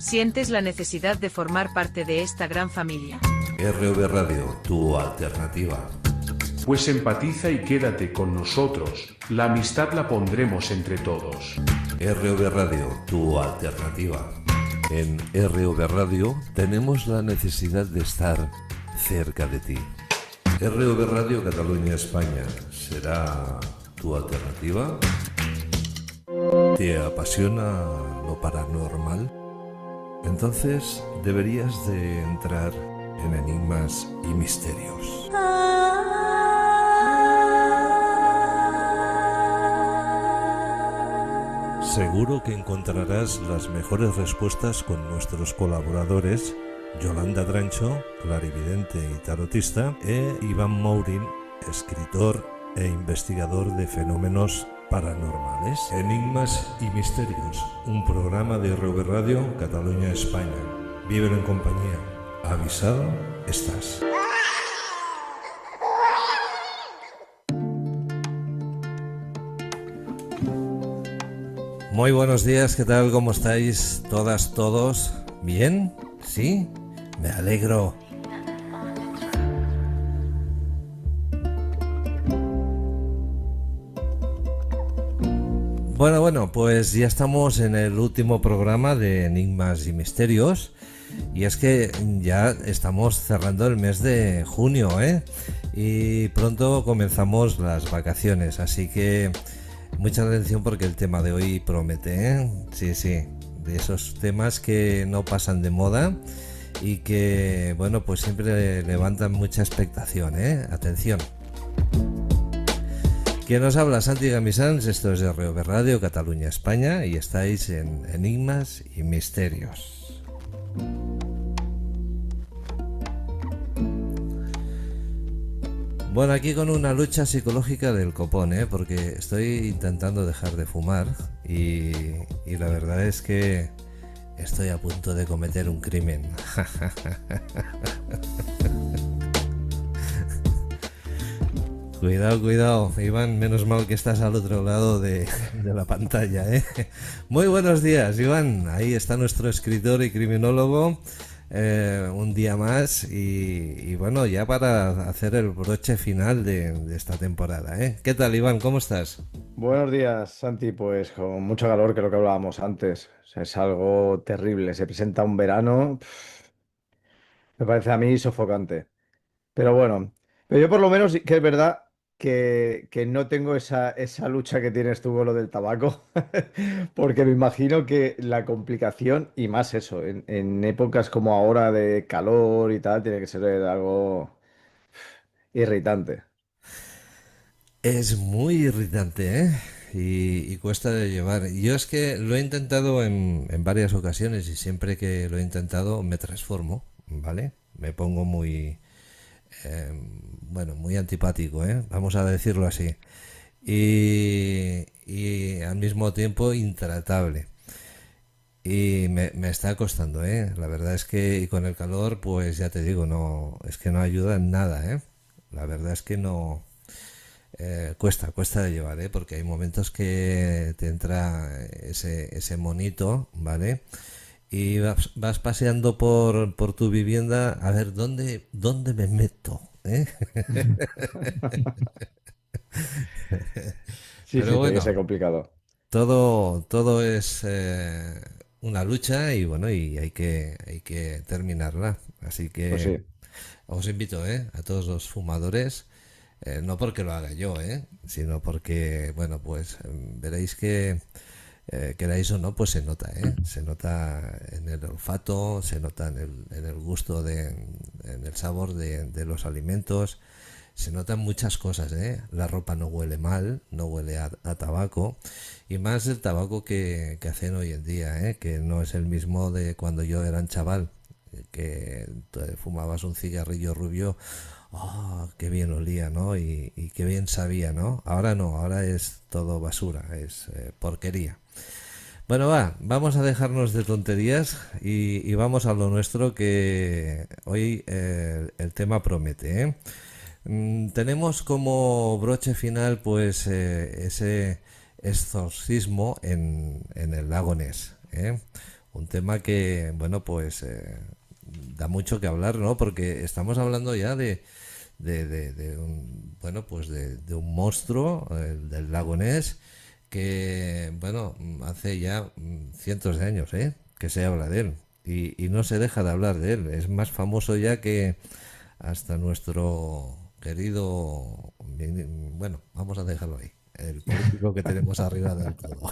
¿Sientes la necesidad de formar parte de esta gran familia? RV Radio, tu alternativa. Pues empatiza y quédate con nosotros, la amistad la pondremos entre todos. RV Radio, tu alternativa. En RV Radio tenemos la necesidad de estar cerca de ti. RV Radio Cataluña España, ¿será tu alternativa? ¿Te apasiona lo paranormal? Entonces deberías de entrar en Enigmas y Misterios. Seguro que encontrarás las mejores respuestas con nuestros colaboradores Yolanda Drancho, clarividente y tarotista, e Iván Mourin, escritor e investigador de fenómenos paranormales. Enigmas y Misterios, un programa de RV Radio Cataluña España. Vívelo en compañía. Avisado estás. Muy buenos días, ¿qué tal? ¿Cómo estáis todas, todos? ¿Bien? ¿Sí? Me alegro. Bueno, pues ya estamos en el último programa de Enigmas y Misterios. Y es que ya estamos cerrando el mes de junio, ¿eh? Y pronto comenzamos las vacaciones, así que mucha atención porque el tema de hoy promete, ¿eh? Sí, de esos temas que no pasan de moda y que, bueno, pues siempre levantan mucha expectación, ¿eh? Atención. ¿Quién nos habla? Santi Gamisans, esto es RV Radio Cataluña España y estáis en Enigmas y Misterios. Bueno, aquí con una lucha psicológica del copón, porque estoy intentando dejar de fumar y la verdad es que estoy a punto de cometer un crimen. Cuidado, Iván, menos mal que estás al otro lado de la pantalla, ¿eh? Muy buenos días, Iván. Ahí está nuestro escritor y criminólogo. Un día más y bueno, ya para hacer el broche final de esta temporada, ¿eh? ¿Qué tal, Iván? ¿Cómo estás? Buenos días, Santi. Pues con mucho calor, que es lo que hablábamos antes. O sea, es algo terrible. Se presenta un verano, me parece a mí sofocante. Pero bueno, pero yo por lo menos sí que es verdad que no tengo esa lucha que tienes tú con lo del tabaco, porque me imagino que la complicación, y más eso, en épocas como ahora de calor y tal, tiene que ser algo irritante. Es muy irritante, ¿eh? Y cuesta de llevar. Yo es que lo he intentado en varias ocasiones y siempre que lo he intentado me transformo, ¿vale? Me pongo muy, muy antipático, ¿eh? Vamos a decirlo así. Y al mismo tiempo intratable. Y me está costando, ¿eh? La verdad es que y con el calor, pues ya te digo, no, es que no ayuda en nada, ¿eh? La verdad es que no, cuesta de llevar, ¿eh? Porque hay momentos que te entra ese monito, ¿vale? Y vas paseando por tu vivienda a ver dónde me meto, ¿eh? Sí, Pero sí, tiene que ser bueno, complicado. todo es una lucha y bueno, y hay que terminarla. Así Pues que sí. os invito, a todos los fumadores, no porque lo haga yo, sino porque, bueno, pues veréis que queráis o no, pues se nota, se nota en el olfato, se nota en el gusto, en el sabor de los alimentos, se notan muchas cosas, La ropa no huele mal, no huele a tabaco, y más el tabaco que hacen hoy en día, que no es el mismo de cuando yo era un chaval, que te fumabas un cigarrillo rubio. Oh, qué bien olía, ¿no? Y qué bien sabía, ¿no? Ahora no, ahora es todo basura, es porquería. Bueno, vamos a dejarnos de tonterías y vamos a lo nuestro, que hoy el tema promete, ¿eh? Tenemos como broche final pues ese exorcismo en el lago Ness, ¿eh? un tema que, bueno, pues da mucho que hablar, ¿no? Porque estamos hablando ya de un, bueno, pues de un monstruo, del lago Ness, que, bueno, hace ya cientos de años, ¿eh? Que se habla de él. Y no se deja de hablar de él. Es más famoso ya que hasta nuestro querido, bueno, vamos a dejarlo ahí. El político que tenemos arriba del todo.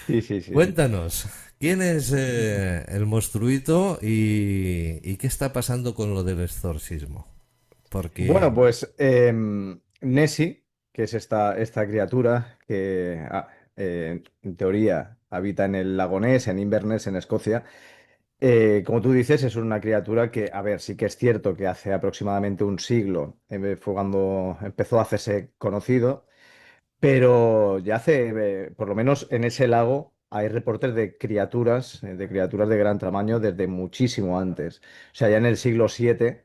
Sí, sí, sí, sí. Cuéntanos, ¿quién es el monstruito y qué está pasando con lo del exorcismo? Bueno, Porque, pues Nessie, que es esta criatura que en teoría habita en el lago Ness, en Inverness, en Escocia. Como tú dices, es una criatura que, a ver, sí que es cierto que hace aproximadamente un siglo fue cuando empezó a hacerse conocido. Pero ya hace, por lo menos en ese lago, hay reportes de criaturas de gran tamaño desde muchísimo antes. O sea, ya en el siglo VII,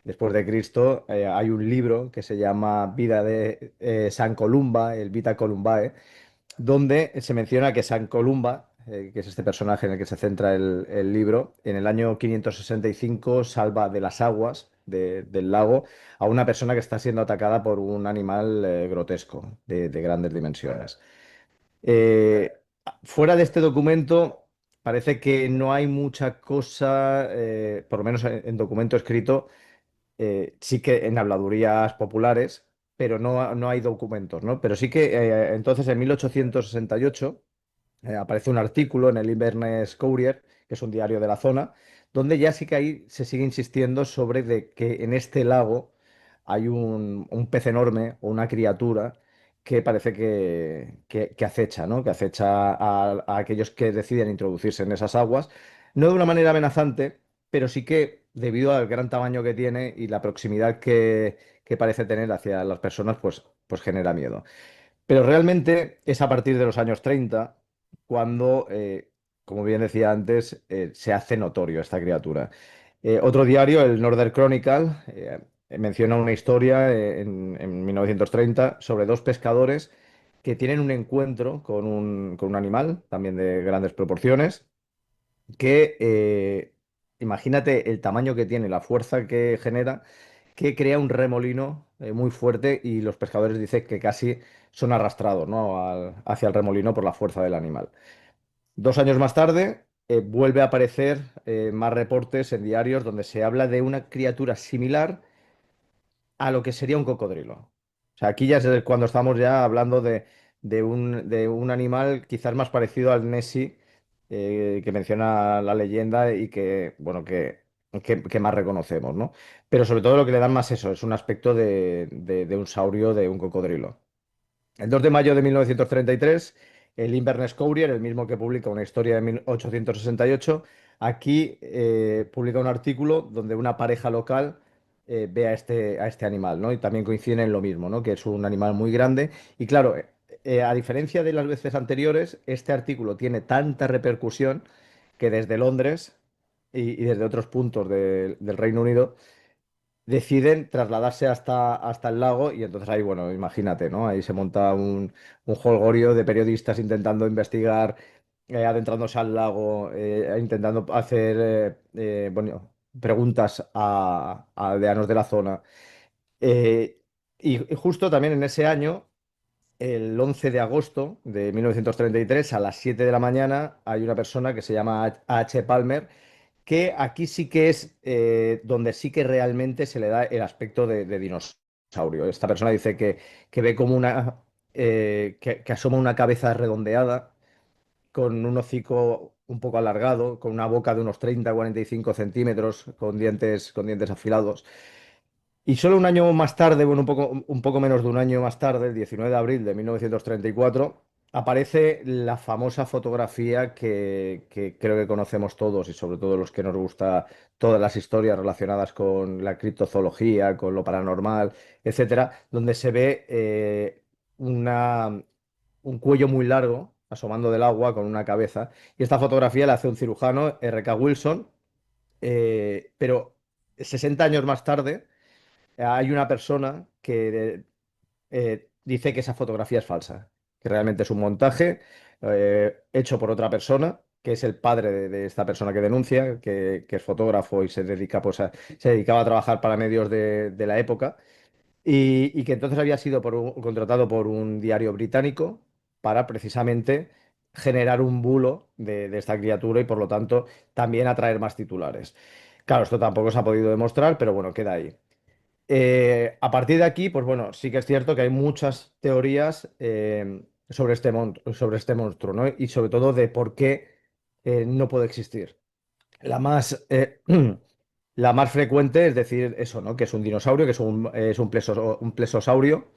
después de Cristo, hay un libro que se llama Vida de San Columba, el Vita Columbae, donde se menciona que San Columba, que es este personaje en el que se centra el libro, en el año 565 salva de las aguas del lago a una persona que está siendo atacada por un animal grotesco de grandes dimensiones. Eh, Fuera de este documento, parece que no hay mucha cosa, por lo menos en documento escrito, sí que en habladurías populares, pero no hay documentos, ¿no? Pero sí que entonces en 1868 aparece un artículo en el Inverness Courier, que es un diario de la zona, donde ya sí que ahí se sigue insistiendo sobre de que en este lago hay un pez enorme o una criatura que parece que acecha, ¿no? Que acecha a aquellos que deciden introducirse en esas aguas, no de una manera amenazante, pero sí que debido al gran tamaño que tiene y la proximidad que parece tener hacia las personas, pues genera miedo. Pero realmente es a partir de los años 30 cuando, como bien decía antes, se hace notorio esta criatura. Otro diario, el Northern Chronicle, menciona una historia en 1930 sobre dos pescadores que tienen un encuentro con un animal, también de grandes proporciones, que imagínate el tamaño que tiene, la fuerza que genera, que crea un remolino muy fuerte y los pescadores dicen que casi son arrastrados, ¿no? Hacia el remolino por la fuerza del animal. 2 años más tarde vuelve a aparecer más reportes en diarios donde se habla de una criatura similar a lo que sería un cocodrilo. O sea, aquí ya es cuando estamos ya hablando de un animal quizás más parecido al Nessie que menciona la leyenda y que, bueno, que más reconocemos, ¿no? Pero sobre todo lo que le dan más eso, es un aspecto de un saurio, de un cocodrilo. El 2 de mayo de 1933, el Inverness Courier, el mismo que publica una historia de 1868, aquí publica un artículo donde una pareja local ve a este animal, ¿no? Y también coinciden en lo mismo, ¿no? Que es un animal muy grande. Y claro, a diferencia de las veces anteriores, este artículo tiene tanta repercusión que desde Londres y desde otros puntos del Reino Unido deciden trasladarse hasta el lago y entonces ahí, bueno, imagínate, ¿no? Ahí se monta un jolgorio de periodistas intentando investigar, adentrándose al lago, intentando hacer bueno, preguntas a aldeanos de la zona. Eh, y justo también en ese año, el 11 de agosto de 1933, a las 7 de la mañana, hay una persona que se llama H. Palmer que aquí sí que es donde sí que realmente se le da el aspecto de dinosaurio. Esta persona dice que ve como que asoma una cabeza redondeada, con un hocico un poco alargado, con una boca de unos 30 45 centímetros, con dientes afilados. Y solo un año más tarde, bueno, un poco menos de un año más tarde, el 19 de abril de 1934, aparece la famosa fotografía que creo que conocemos todos y sobre todo los que nos gusta todas las historias relacionadas con la criptozoología, con lo paranormal, etcétera, donde se ve un cuello muy largo asomando del agua con una cabeza. Y esta fotografía la hace un cirujano, R.K. Wilson, pero 60 años más tarde hay una persona que dice que esa fotografía es falsa, que realmente es un montaje hecho por otra persona, que es el padre de esta persona que denuncia, que es fotógrafo y se dedica, pues, se dedicaba a trabajar para medios de la época. Y que entonces había sido contratado por un diario británico para precisamente generar un bulo de esta criatura y por lo tanto también atraer más titulares. Claro, esto tampoco se ha podido demostrar, pero bueno, queda ahí. A partir de aquí, pues bueno, sí que es cierto que hay muchas teorías sobre este monstruo, ¿no? Y sobre todo de por qué no puede existir. La más, la más frecuente es decir eso, ¿no? Que es un dinosaurio, que un plesiosaurio,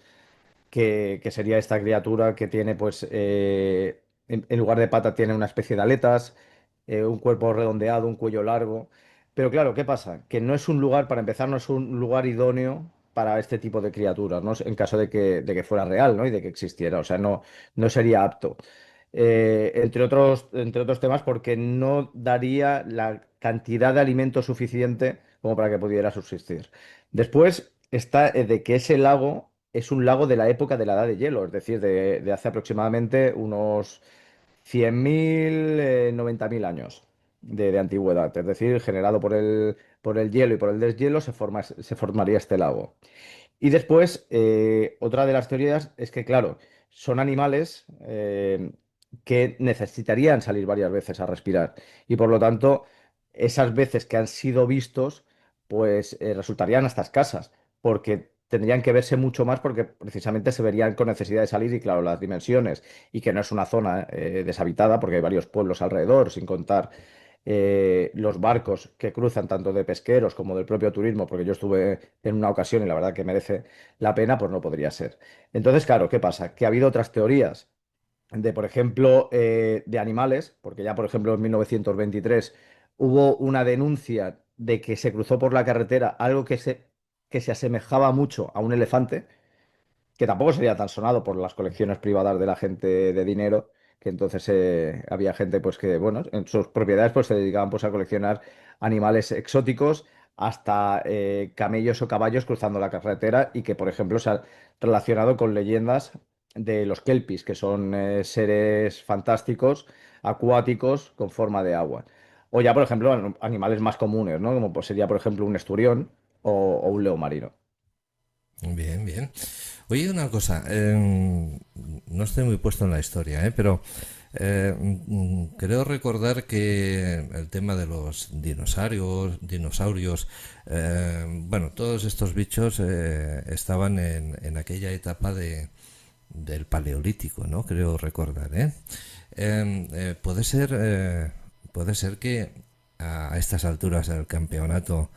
que sería esta criatura que tiene, pues, en lugar de pata tiene una especie de aletas, un cuerpo redondeado, un cuello largo. Pero claro, ¿qué pasa? Que no es un lugar, para empezar, no es un lugar idóneo para este tipo de criaturas, ¿no? En caso de que fuera real, ¿no? Y de que existiera. O sea, no sería apto. Entre otros temas, porque no daría la cantidad de alimento suficiente como para que pudiera subsistir. Después está de que ese lago es un lago de la época de la Edad de Hielo, es decir, de hace aproximadamente unos 100.000, 90.000 años de antigüedad. Es decir, generado por el hielo y por el deshielo se formaría este lago. Y después, otra de las teorías es que, claro, son animales que necesitarían salir varias veces a respirar. Y por lo tanto, esas veces que han sido vistos, pues resultarían hasta escasas, porque tendrían que verse mucho más porque precisamente se verían con necesidad de salir y, claro, las dimensiones, y que no es una zona deshabitada, porque hay varios pueblos alrededor, sin contar los barcos que cruzan tanto de pesqueros como del propio turismo, porque yo estuve en una ocasión y la verdad que merece la pena, pues no podría ser. Entonces, claro, ¿qué pasa? Que ha habido otras teorías de, por ejemplo, de animales, porque ya, por ejemplo, en 1923 hubo una denuncia de que se cruzó por la carretera algo que se asemejaba mucho a un elefante, que tampoco sería tan sonado por las colecciones privadas de la gente de dinero, que entonces había gente pues que, bueno, en sus propiedades pues se dedicaban pues a coleccionar animales exóticos, hasta camellos o caballos cruzando la carretera, y que, por ejemplo, se ha relacionado con leyendas de los kelpis, que son seres fantásticos, acuáticos, con forma de agua. O ya, por ejemplo, animales más comunes, ¿no? Como pues sería, por ejemplo, un esturión o un león marino. Bien, bien. Oye, una cosa, no estoy muy puesto en la historia, pero creo recordar que el tema de los dinosaurios, bueno, todos estos bichos estaban en aquella etapa del Paleolítico, ¿no? Creo recordar, ¿eh? Puede ser que a estas alturas del campeonato,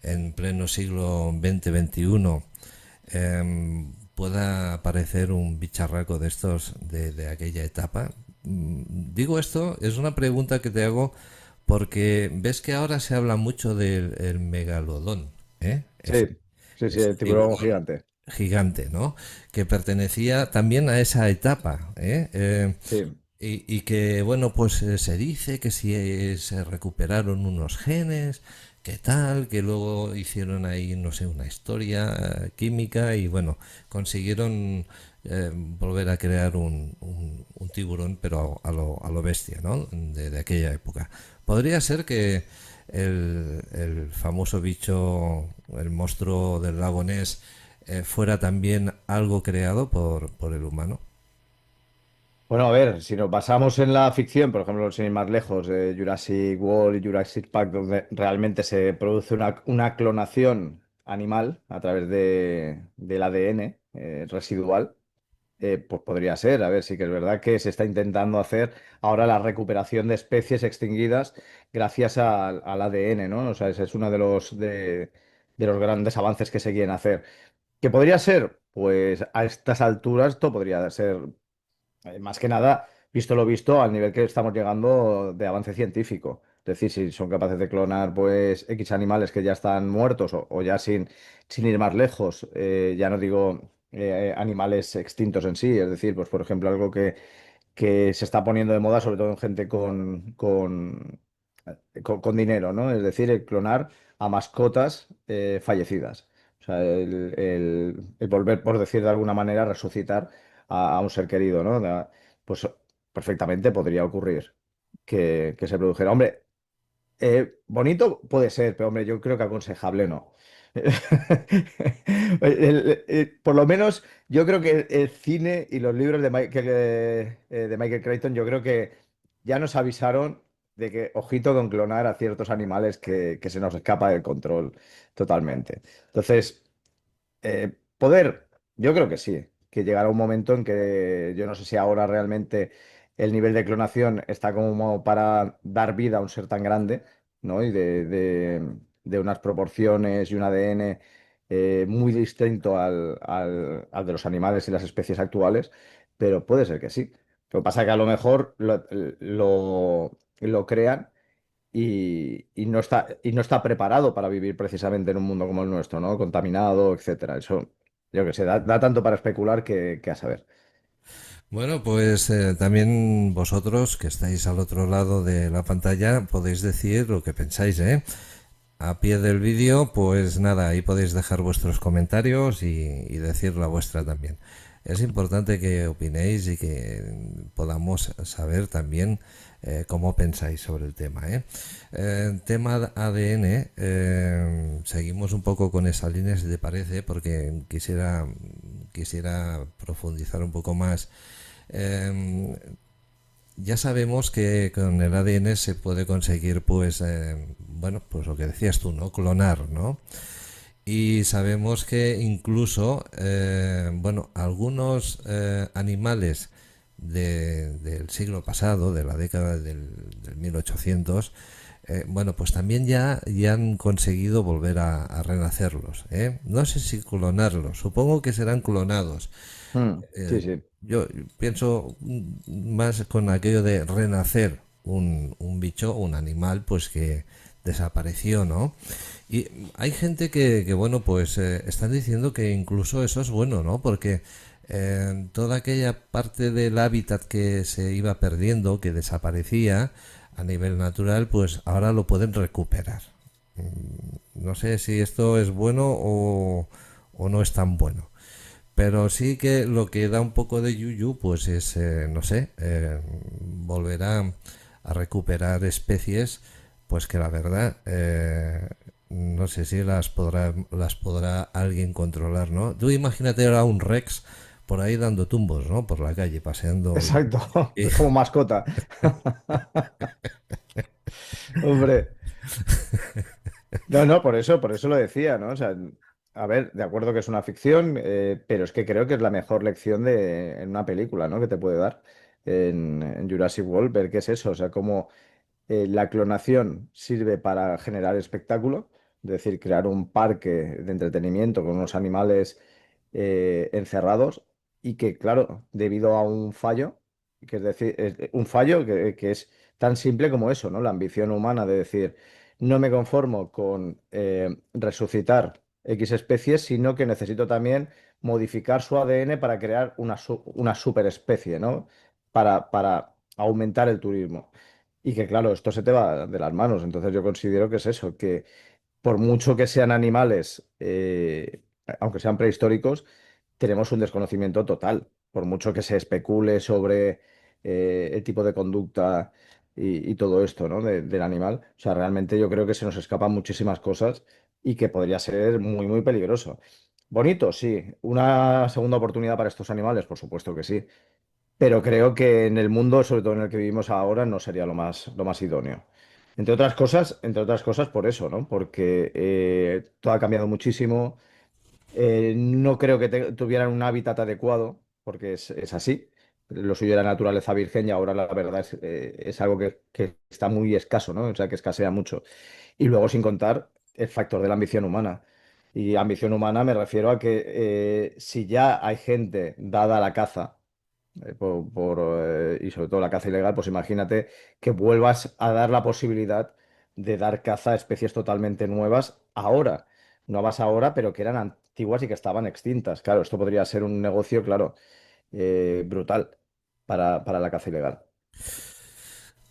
en pleno siglo XX-XXI, pueda aparecer un bicharraco de estos de aquella etapa. Digo esto, es una pregunta que te hago porque ves que ahora se habla mucho del el megalodón, ¿eh? Sí, sí, sí, Ese el tiburón tiburón gigante. gigante, ¿no? Que pertenecía también a esa etapa, ¿eh? Sí. Y que, bueno, pues se dice que si se recuperaron unos genes, que tal, que luego hicieron ahí, no sé, una historia química y, bueno, consiguieron volver a crear un tiburón, pero a lo bestia, ¿no? De aquella época. Podría ser que el famoso bicho, el monstruo del lago Ness, fuera también algo creado por el humano. Bueno, a ver, si nos basamos en la ficción, por ejemplo, sin ir más lejos, Jurassic World y Jurassic Park, donde realmente se produce una clonación animal a través del ADN residual, pues podría ser. A ver, sí que es verdad que se está intentando hacer ahora la recuperación de especies extinguidas gracias al ADN, ¿no? O sea, ese es uno de los grandes avances que se quieren hacer. ¿Qué podría ser? Pues a estas alturas esto podría ser, más que nada, visto lo visto, al nivel que estamos llegando de avance científico. Es decir, si son capaces de clonar pues X animales que ya están muertos, o ya sin ir más lejos, ya no digo animales extintos en sí, es decir, pues por ejemplo algo que se está poniendo de moda, sobre todo en gente con dinero, ¿no? Es decir, el clonar a mascotas fallecidas. O sea, el volver, por decir de alguna manera, resucitar a un ser querido, ¿no? Pues perfectamente podría ocurrir que se produjera. Hombre, bonito puede ser, pero hombre, yo creo que aconsejable no. Por lo menos yo creo que el cine y los libros de Michael Crichton, yo creo que ya nos avisaron de que ojito con clonar a ciertos animales que se nos escapa del control totalmente. Entonces, poder, yo creo que sí, que llegará un momento en que yo no sé si ahora realmente el nivel de clonación está como para dar vida a un ser tan grande, ¿no? Y de unas proporciones y un ADN muy distinto al de los animales y las especies actuales, pero puede ser que sí. Lo que pasa es que a lo mejor lo crean y no está preparado para vivir precisamente en un mundo como el nuestro, ¿no? Contaminado, etcétera. Eso, yo qué sé, da tanto para especular que a saber. Bueno, pues también vosotros que estáis al otro lado de la pantalla podéis decir lo que pensáis, ¿eh? A pie del vídeo, pues nada, ahí podéis dejar vuestros comentarios y decir la vuestra también. Es importante que opinéis y que podamos saber también cómo pensáis sobre el tema, ¿eh? Tema ADN, seguimos un poco con esa línea, si te parece, porque quisiera profundizar un poco más. Eh, ya sabemos que con el ADN se puede conseguir, pues, bueno, pues lo que decías tú, ¿no? Clonar, ¿no? Y sabemos que incluso, bueno, algunos animales del siglo pasado, de la década del 1800, bueno, pues también ya han conseguido volver a renacerlos, ¿eh? No sé si clonarlos, supongo que serán clonados. Sí, Eh, sí. yo pienso más con aquello de renacer un bicho, un animal, pues que desapareció, ¿no? Y hay gente que bueno, pues están diciendo que incluso eso es bueno, ¿no? Porque toda aquella parte del hábitat que se iba perdiendo, que desaparecía a nivel natural, pues ahora lo pueden recuperar. No sé si esto es bueno o no es tan bueno. Pero sí que lo que da un poco de yuyu, pues es, no sé, volver a recuperar especies, pues que la verdad, no sé si las podrá alguien controlar, ¿no? Tú imagínate ahora un Rex por ahí dando tumbos, ¿no? Por la calle, paseando Exacto. y- Como mascota. Hombre. No, no, por eso lo decía, ¿no? O sea, a ver, de acuerdo que es una ficción, pero es que creo que es la mejor lección en una película, ¿no? Que te puede dar en Jurassic World, ver qué es eso, o sea, cómo la clonación sirve para generar espectáculo, es decir, crear un parque de entretenimiento con unos animales encerrados y que, claro, debido a un fallo, que es decir, un fallo que es tan simple como eso, ¿no? La ambición humana de decir, no me conformo con resucitar X especies, sino que necesito también modificar su ADN para crear una superespecie, ¿no? Para aumentar el turismo. Y que claro, esto se te va de las manos. Entonces yo considero que es eso, que por mucho que sean animales, aunque sean prehistóricos, tenemos un desconocimiento total. Por mucho que se especule sobre el tipo de conducta y todo esto, ¿no? Del animal. O sea, realmente yo creo que se nos escapan muchísimas cosas y que podría ser muy, muy peligroso. Bonito, sí. Una segunda oportunidad para estos animales, por supuesto que sí. Pero creo que en el mundo, sobre todo en el que vivimos ahora, no sería lo más idóneo. Entre otras cosas por eso, ¿no? Porque todo ha cambiado muchísimo. No creo que tuvieran un hábitat adecuado, porque es así. Lo suyo era naturaleza virgen y ahora la verdad es algo que está muy escaso, ¿no? O sea, que escasea mucho. Y luego, sin contar el factor de la ambición humana. Y ambición humana me refiero a que si ya hay gente dada a la caza, y sobre todo la caza ilegal, pues imagínate que vuelvas a dar la posibilidad de dar caza a especies totalmente nuevas ahora, nuevas ahora, pero que eran antiguas y que estaban extintas. Claro, esto podría ser un negocio, claro, brutal para la caza ilegal.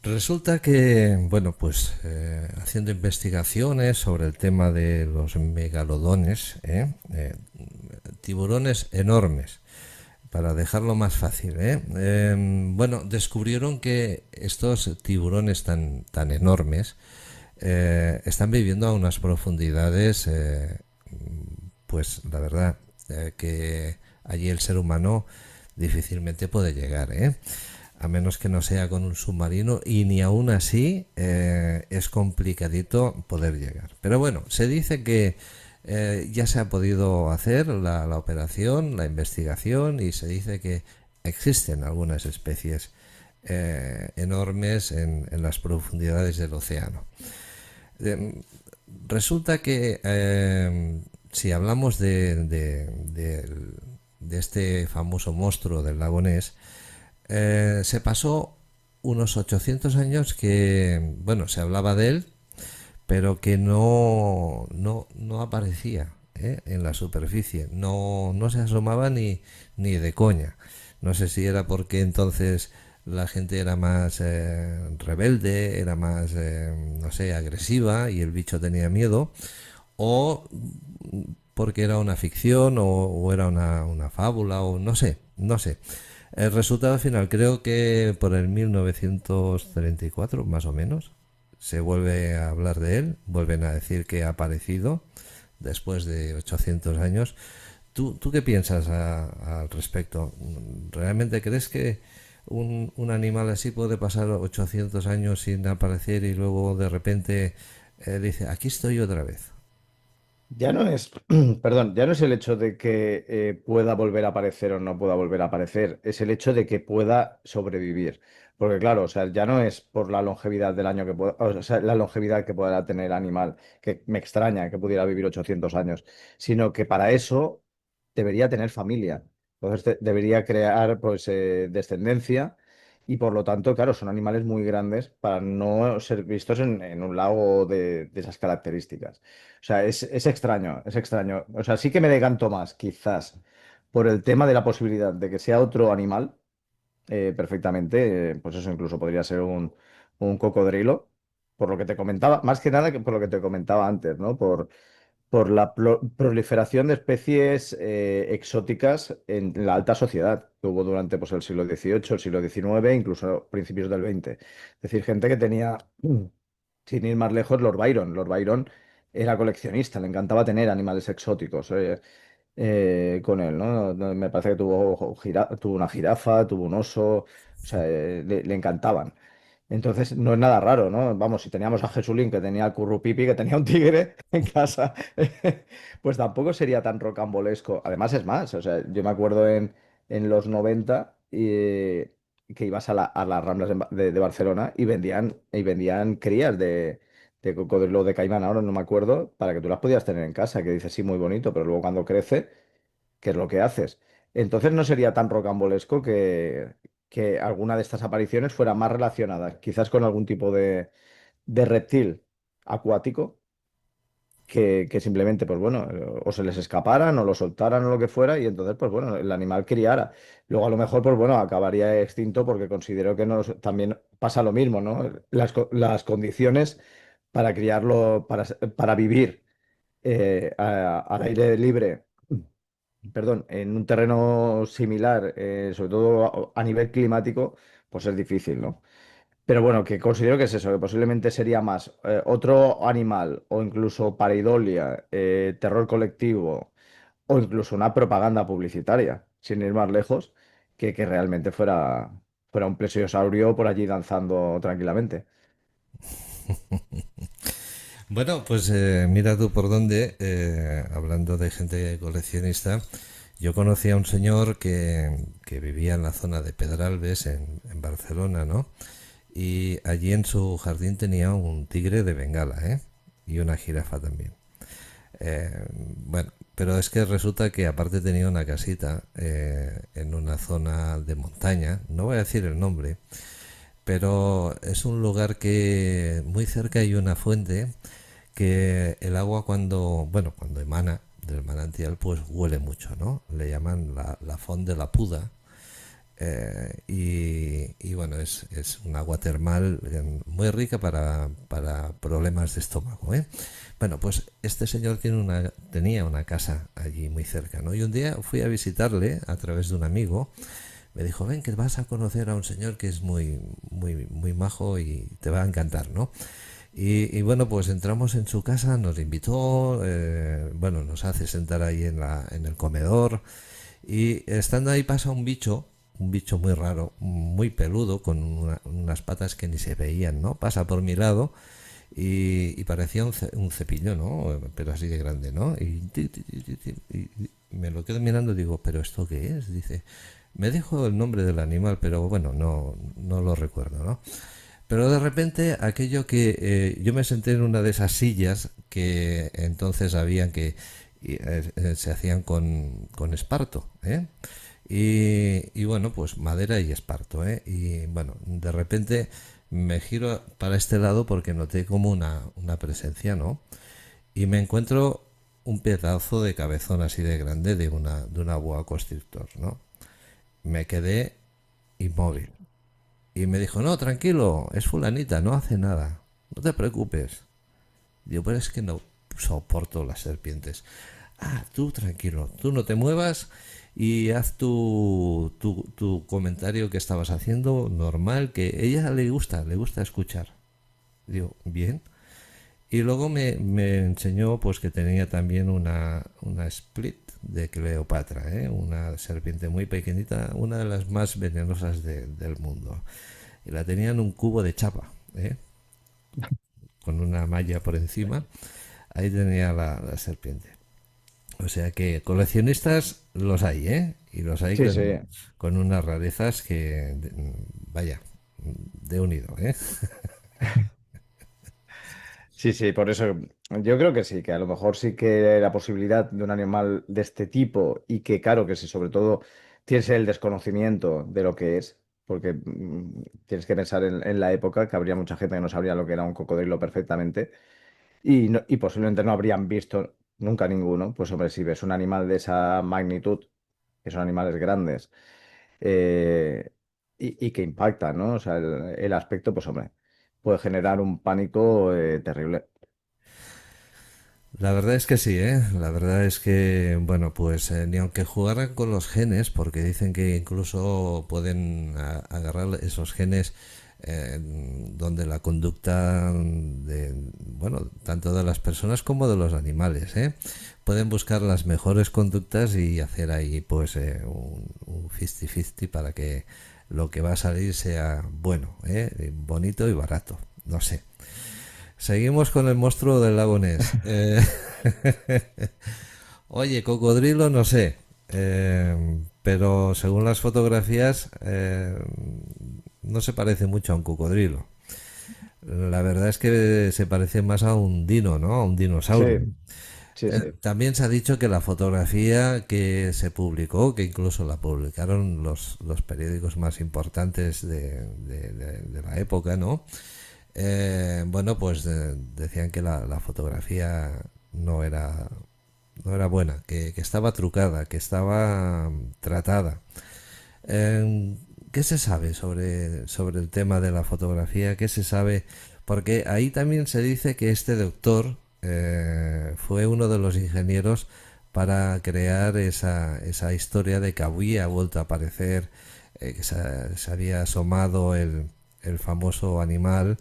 Resulta que, bueno, pues haciendo investigaciones sobre el tema de los megalodones, tiburones enormes, para dejarlo más fácil, ¿eh? Bueno, descubrieron que estos tiburones tan enormes están viviendo a unas profundidades, pues la verdad, que allí el ser humano difícilmente puede llegar, ¿eh? A menos que no sea con un submarino, y ni aún así es complicadito poder llegar. Pero bueno, se dice que ya se ha podido hacer la operación, la investigación, y se dice que existen algunas especies enormes en las profundidades del océano. Eh, Resulta que si hablamos de este famoso monstruo del lago Ness, se pasó unos 800 años que, bueno, se hablaba de él, pero que no aparecía en la superficie, no se asomaba ni de coña. No sé si era porque entonces la gente era más rebelde, era más, no sé, agresiva y el bicho tenía miedo, o porque era una ficción o era una fábula, o no sé. El resultado final, creo que por el 1934, más o menos, se vuelve a hablar de él, vuelven a decir que ha aparecido después de 800 años. ¿Tú qué piensas al respecto? ¿Realmente crees que un animal así puede pasar 800 años sin aparecer y luego de repente dice, aquí estoy otra vez? Ya no es, perdón, ya no es el hecho de que pueda volver a aparecer o no pueda volver a aparecer, es el hecho de que pueda sobrevivir. Porque claro, o sea, ya no es por la longevidad del año que pueda, o sea, la longevidad que pueda tener el animal, que me extraña que pudiera vivir 800 años, sino que para eso debería tener familia. Entonces debería crear pues descendencia y por lo tanto, claro, son animales muy grandes para no ser vistos en un lago de esas características. O sea, es extraño, es extraño. O sea, sí que me decanto más, quizás, por el tema de la posibilidad de que sea otro animal, perfectamente. Pues eso incluso podría ser un cocodrilo, por lo que te comentaba, más que nada que por lo que te comentaba antes, ¿no? Por la proliferación de especies exóticas en la alta sociedad que hubo durante pues, el siglo XVIII, el siglo XIX, incluso principios del XX. Es decir, gente que tenía, sin ir más lejos, Lord Byron. Lord Byron era coleccionista, le encantaba tener animales exóticos con él, ¿no? Me parece que tuvo una jirafa, tuvo un oso, o sea, le encantaban. Entonces, no es nada raro, ¿no? Vamos, si teníamos a Jesulín que tenía el Currupipi, que tenía un tigre en casa, pues tampoco sería tan rocambolesco. Además, es más, o sea, yo me acuerdo en los 90 que ibas a las Ramblas de Barcelona y vendían crías de cocodrilo de caimán, ahora no me acuerdo, para que tú las podías tener en casa, que dices, sí, muy bonito, pero luego cuando crece, ¿qué es lo que haces? Entonces no sería tan rocambolesco que alguna de estas apariciones fuera más relacionada, quizás con algún tipo de reptil acuático, que simplemente, pues bueno, o se les escaparan o lo soltaran o lo que fuera, y entonces, pues bueno, el animal criara. Luego a lo mejor, pues bueno, acabaría extinto porque considero que también pasa lo mismo, ¿no? Las condiciones para criarlo, para vivir al aire libre, perdón, en un terreno similar, sobre todo a nivel climático, pues es difícil, ¿no? Pero bueno, que considero que es eso, que posiblemente sería más otro animal o incluso pareidolia, terror colectivo o incluso una propaganda publicitaria, sin ir más lejos, que realmente fuera un plesiosaurio por allí danzando tranquilamente. Bueno, pues mira tú por dónde, hablando de gente coleccionista, yo conocí a un señor que vivía en la zona de Pedralbes, en Barcelona, ¿no? Y allí en su jardín tenía un tigre de Bengala, ¿eh? Y una jirafa también. Bueno, pero es que resulta que aparte tenía una casita en una zona de montaña, no voy a decir el nombre, pero es un lugar que muy cerca hay una fuente que el agua cuando emana del manantial, pues huele mucho, ¿no? Le llaman la font de la Puda. y bueno, es un agua termal muy rica para problemas de estómago, ¿eh? Bueno, pues este señor tenía una casa allí muy cerca, ¿no? Y un día fui a visitarle a través de un amigo. Me dijo, ven que vas a conocer a un señor que es muy majo y te va a encantar, ¿no? Y bueno, pues entramos en su casa, nos invitó, bueno, nos hace sentar ahí en el comedor y estando ahí pasa un bicho muy raro, muy peludo, con unas patas que ni se veían, ¿no? Pasa por mi lado y parecía un cepillo, ¿no? Pero así de grande, ¿no? Y me lo quedo mirando y digo, ¿pero esto qué es? Dice, me dijo el nombre del animal, pero bueno, no lo recuerdo, ¿no? Pero de repente aquello que yo me senté en una de esas sillas que entonces habían se hacían con esparto, ¿eh? Y bueno, pues madera y esparto, ¿eh? Y bueno, de repente me giro para este lado porque noté como una presencia, ¿no? Y me encuentro un pedazo de cabezón así de grande de una boa constrictor, ¿no? Me quedé inmóvil. Y me dijo, no, tranquilo, es fulanita, no hace nada, no te preocupes. Digo, pero es que no soporto las serpientes. Ah, tú tranquilo, tú no te muevas y haz tu comentario que estabas haciendo normal, que a ella le gusta escuchar. Digo, bien. Y luego me enseñó pues que tenía también una split de Cleopatra, ¿eh? Una serpiente muy pequeñita, una de las más venenosas del mundo. Y la tenía en un cubo de chapa, ¿eh? Con una malla por encima. Ahí tenía la serpiente. O sea que coleccionistas los hay, ¿eh? Y los hay Sí, sí. con unas rarezas que, vaya, de unido, ¿eh? Sí, sí, por eso yo creo que sí, que a lo mejor sí que la posibilidad de un animal de este tipo y que claro que si sobre todo tienes el desconocimiento de lo que es, porque tienes que pensar en la época que habría mucha gente que no sabría lo que era un cocodrilo perfectamente y, y posiblemente no habrían visto nunca ninguno, pues hombre, si ves un animal de esa magnitud, que son animales grandes, eh, y que impactan, ¿no? O sea, el aspecto, pues hombre, puede generar un pánico terrible. La verdad es que sí, ¿eh? La verdad es que, bueno, pues ni aunque jugaran con los genes, porque dicen que incluso pueden agarrar esos genes donde la conducta bueno, tanto de las personas como de los animales, ¿eh? Pueden buscar las mejores conductas y hacer ahí pues un 50-50 para que lo que va a salir sea bueno, ¿eh? Bonito y barato, no sé. Seguimos con el monstruo del lago Ness. Oye, cocodrilo no sé, pero según las fotografías no se parece mucho a un cocodrilo. La verdad es que se parece más a un dino, ¿no? A un Sí, dinosaurio. sí, sí. También se ha dicho que la fotografía que se publicó, que incluso la publicaron los periódicos más importantes de la época, ¿no? Bueno, pues decían que la fotografía no era buena, que estaba trucada, que estaba tratada. Eh, ¿Qué se sabe sobre el tema de la fotografía? ¿Qué se sabe? Porque ahí también se dice que este doctor fue uno de los ingenieros para crear esa historia de que había vuelto a aparecer, que se había asomado el famoso animal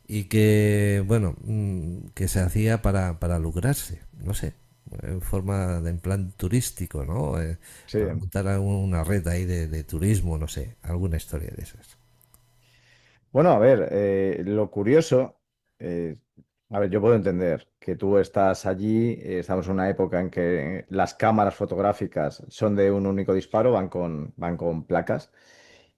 y que, bueno, que se hacía para lucrarse, no sé, en forma de en plan turístico, ¿no? Sí. Para montar una red ahí de turismo, no sé, alguna historia de esas. Bueno, a ver, lo curioso, eh, a ver, yo puedo entender que tú estás allí, estamos en una época en que las cámaras fotográficas son de un único disparo, van con placas,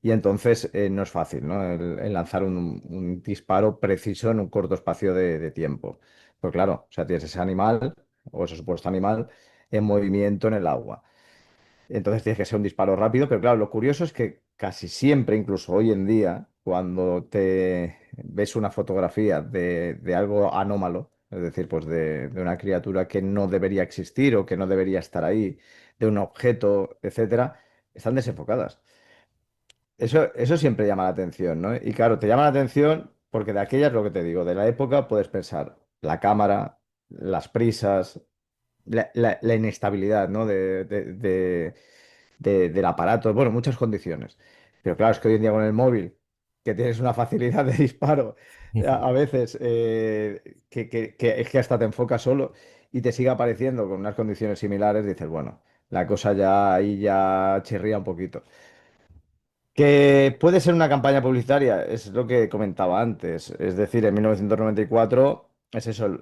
y entonces no es fácil, ¿no? El lanzar un disparo preciso en un corto espacio de tiempo. Pues claro, o sea, tienes ese animal, o ese supuesto animal, en movimiento en el agua. Entonces tienes que ser un disparo rápido, pero claro, lo curioso es que casi siempre, incluso hoy en día, cuando te ves una fotografía de algo anómalo, es decir, pues de una criatura que no debería existir o que no debería estar ahí, de un objeto, etcétera, están desenfocadas. eso siempre llama la atención, ¿no? Y claro, te llama la atención porque de aquella es lo que te digo, de la época puedes pensar la cámara, las prisas, la inestabilidad, ¿no? Del aparato, bueno, muchas condiciones. Pero claro, es que hoy en día con el móvil, que tienes una facilidad de disparo, a veces que es que hasta te enfocas solo y te sigue apareciendo con unas condiciones similares, dices, bueno, la cosa ya ahí ya chirría un poquito. Que puede ser una campaña publicitaria, es lo que comentaba antes. Es decir, en 1994 es eso,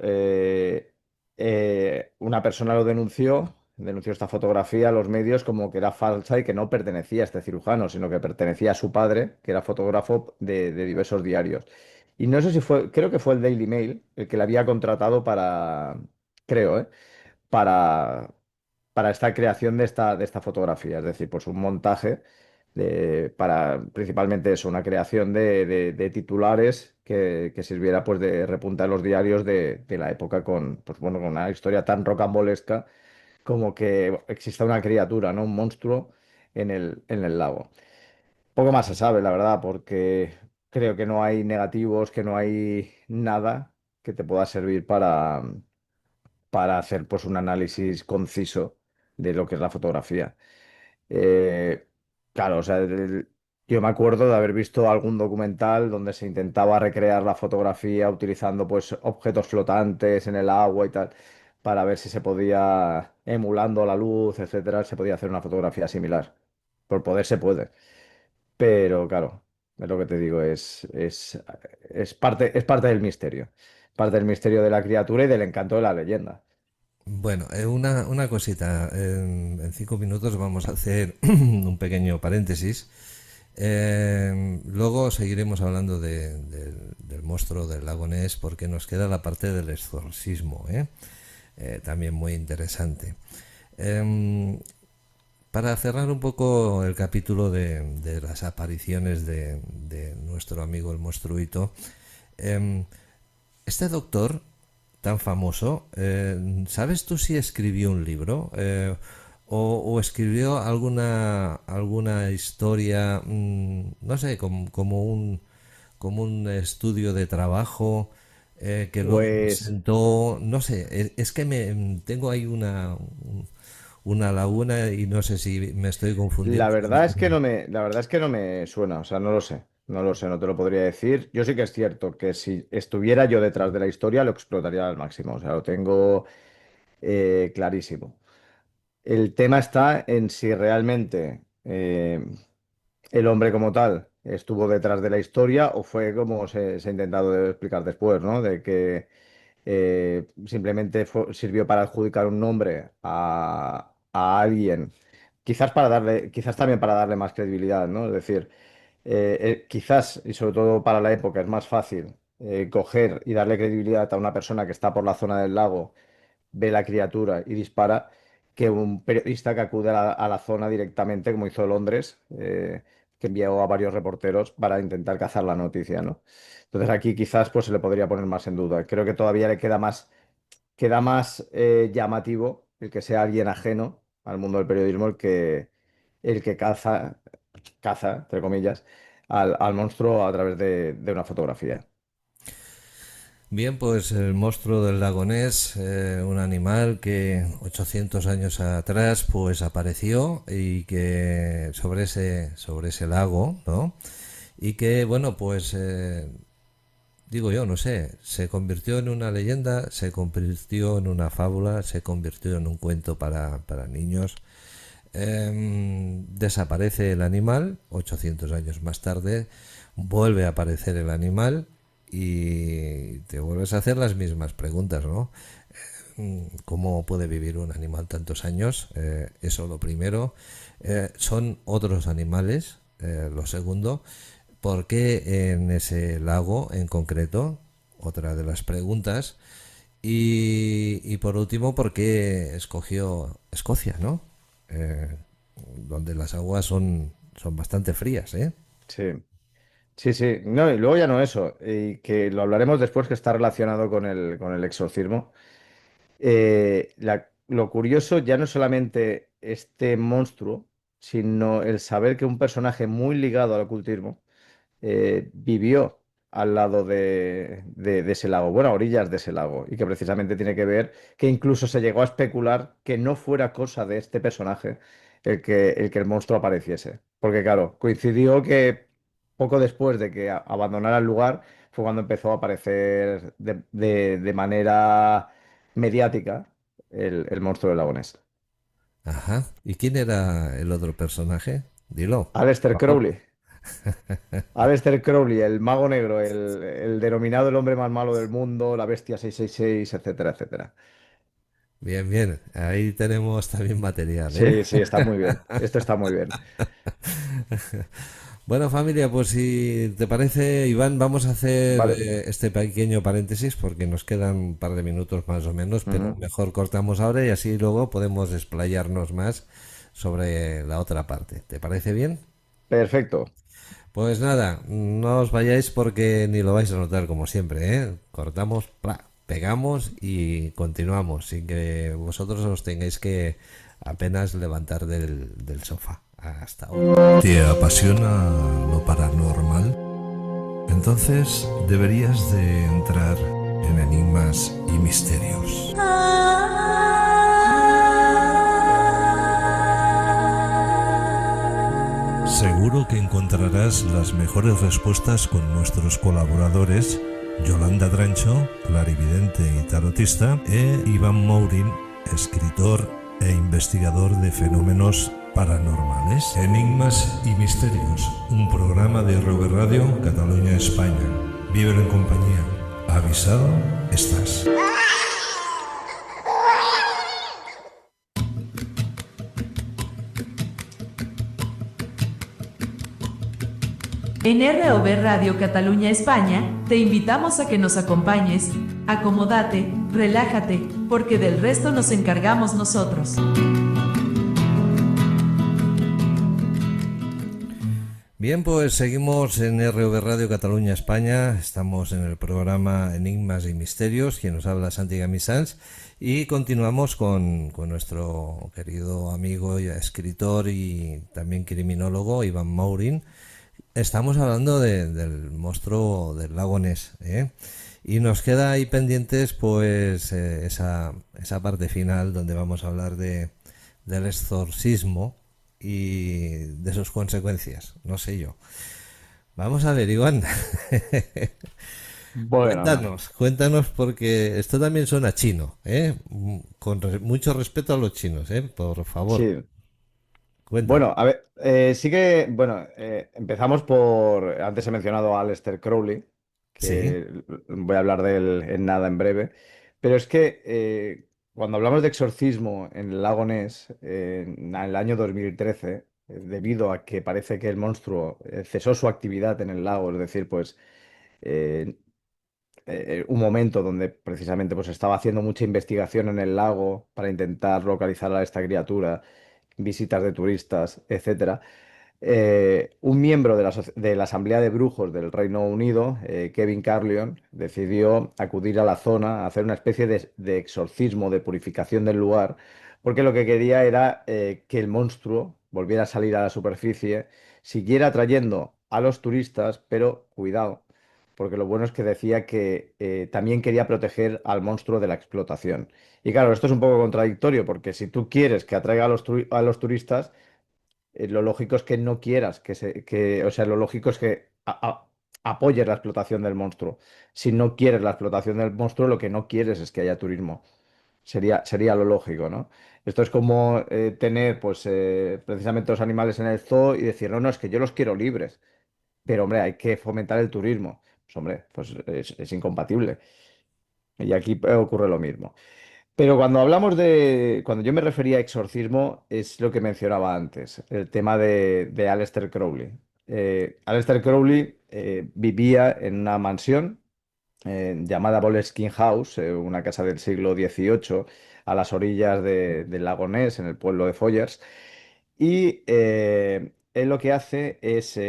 una persona lo denunció esta fotografía a los medios como que era falsa y que no pertenecía a este cirujano, sino que pertenecía a su padre, que era fotógrafo de diversos diarios. Y no sé si fue, creo que fue el Daily Mail el que le había contratado creo, para, para esta creación de esta fotografía. Es decir, pues un montaje para principalmente eso, una creación de titulares que sirviera pues de repuntar los diarios de la época con, pues, bueno, con una historia tan rocambolesca como que exista una criatura, ¿no? Un monstruo en el lago. Poco más se sabe, la verdad, porque creo que no hay negativos, que no hay nada que te pueda servir para hacer pues un análisis conciso de lo que es la fotografía. Eh, claro, o sea, yo me acuerdo de haber visto algún documental donde se intentaba recrear la fotografía utilizando pues objetos flotantes en el agua y tal, para ver si se podía, emulando la luz, etcétera, se podía hacer una fotografía similar. Por poder se puede, pero claro, es lo que te digo, es parte del misterio. Parte del misterio de la criatura y del encanto de la leyenda. Bueno, una cosita. En 5 minutos vamos a hacer un pequeño paréntesis. Luego seguiremos hablando del monstruo del lago Ness porque nos queda la parte del exorcismo, ¿eh? También muy interesante. Em, para cerrar un poco el capítulo de las apariciones de nuestro amigo el monstruito, em, este doctor tan famoso, ¿sabes tú si escribió un libro? O escribió alguna historia, no sé, como un estudio de trabajo que luego Pues presentó, no sé, es que tengo ahí una laguna y no sé si me estoy la confundiendo con verdad es que otro. no me suena, o sea, no lo sé, no lo sé, no te lo podría decir. Yo sí que es cierto que si estuviera yo detrás de la historia lo explotaría al máximo, o sea, lo tengo clarísimo. El tema está en si realmente el hombre como tal estuvo detrás de la historia o fue como se ha intentado explicar después, ¿no? De que simplemente sirvió para adjudicar un nombre a alguien, quizás también para darle más credibilidad, ¿no? Es decir, quizás, y sobre todo para la época, es más fácil coger y darle credibilidad a una persona que está por la zona del lago, ve la criatura y dispara, que un periodista que acude a la zona directamente, como hizo Londres, que envió a varios reporteros para intentar cazar la noticia, ¿no? Entonces aquí quizás pues se le podría poner más en duda. Creo que todavía le queda más llamativo el que sea alguien ajeno al mundo del periodismo el que caza, entre comillas, al monstruo a través de una fotografía. Bien, pues el monstruo del lago Ness, un animal que 800 años atrás pues apareció y que sobre ese lago, ¿no? Y que, bueno, pues digo yo, no sé, se convirtió en una leyenda, se convirtió en una fábula, se convirtió en un cuento para niños. Desaparece el animal, 800 años más tarde, vuelve a aparecer el animal y te vuelves a hacer las mismas preguntas, ¿no? ¿Cómo puede vivir un animal tantos años? Eso lo primero. ¿Son otros animales? Lo segundo. ¿Por qué en ese lago en concreto? Otra de las preguntas. Y por último, ¿por qué escogió Escocia, ¿no? Eh, donde las aguas son bastante frías, ¿eh? Sí. Sí, sí, no, y luego ya no eso, y que lo hablaremos después que está relacionado con el exorcismo. Lo curioso ya no es solamente este monstruo, sino el saber que un personaje muy ligado al ocultismo vivió al lado de ese lago, bueno, a orillas de ese lago, y que precisamente tiene que ver que incluso se llegó a especular que no fuera cosa de este personaje el que el monstruo apareciese. Porque claro, coincidió que poco después de que abandonara el lugar fue cuando empezó a aparecer de manera mediática el monstruo del lago Ness. Ajá. ¿Y quién era el otro personaje? Dilo, Aleister por favor. Crowley. Aleister Crowley, el mago negro, el denominado el hombre más malo del mundo, la bestia 666, etcétera, etcétera. Bien, bien. Ahí tenemos también material, ¿eh? Sí, sí, está muy bien. Esto está muy bien. Bueno, familia, pues si te parece, Iván, vamos a hacer Vale. este pequeño paréntesis porque nos quedan un par de minutos más o menos, pero Ujú. mejor cortamos ahora y así luego podemos explayarnos más sobre la otra parte. ¿Te parece bien? Perfecto. Pues nada, no os vayáis porque ni lo vais a notar como siempre, ¿eh? Cortamos, pegamos y continuamos sin que vosotros os tengáis que apenas levantar del sofá. Hasta ahora. ¿Te apasiona lo paranormal? Entonces deberías de entrar en enigmas y misterios. Seguro que encontrarás las mejores respuestas con nuestros colaboradores Yolanda Drancho, clarividente y tarotista, e Iván Mourin, escritor e investigador de fenómenos paranormales. Enigmas y Misterios, un programa de RV Radio Cataluña, España. Vive en compañía. Avisado estás. En ROV Radio Cataluña España, te invitamos a que nos acompañes. Acomódate, relájate, porque del resto nos encargamos nosotros. Bien, pues seguimos en RV Radio Cataluña España. Estamos en el programa Enigmas y Misterios, quien nos habla Santi Gamisans, y continuamos con nuestro querido amigo y escritor y también criminólogo Iván Mourin. Estamos hablando del monstruo del lago Ness, ¿eh? Y nos queda ahí pendientes pues esa parte final donde vamos a hablar del exorcismo y de sus consecuencias, no sé yo. Vamos a ver, Iván. Bueno, Cuéntanos porque esto también suena chino, ¿eh? Con mucho respeto a los chinos, ¿eh? Por favor, sí. cuéntame. Bueno, a ver, sí que, bueno, empezamos por, antes he mencionado a Aleister Crowley, Sí, que voy a hablar de él en nada en breve, pero es que cuando hablamos de exorcismo en el lago Ness, en el año 2013, debido a que parece que el monstruo cesó su actividad en el lago, es decir, pues eh, un momento donde precisamente pues estaba haciendo mucha investigación en el lago para intentar localizar a esta criatura, visitas de turistas, etcétera. Un miembro de la Asamblea de Brujos del Reino Unido, Kevin Carlion, decidió acudir a la zona a hacer una especie de exorcismo, de purificación del lugar, porque lo que quería era que el monstruo volviera a salir a la superficie, siguiera atrayendo a los turistas, pero cuidado, porque lo bueno es que decía que también quería proteger al monstruo de la explotación. Y claro, esto es un poco contradictorio, porque si tú quieres que atraiga a los turistas, lo lógico es que no quieras o sea, lo lógico es que apoyes la explotación del monstruo. Si no quieres la explotación del monstruo, lo que no quieres es que haya turismo. Sería lo lógico, ¿no? Esto es como tener, pues, precisamente los animales en el zoo y decir, no, no, es que yo los quiero libres. Pero, hombre, hay que fomentar el turismo. Pues, hombre, pues es incompatible. Y aquí ocurre lo mismo. Pero cuando yo me refería a exorcismo, es lo que mencionaba antes, el tema de Aleister Crowley. Aleister Crowley vivía en una mansión llamada Boleskine House, una casa del siglo XVIII, a las orillas del lago Ness, en el pueblo de Foyers. Y él lo que hace es,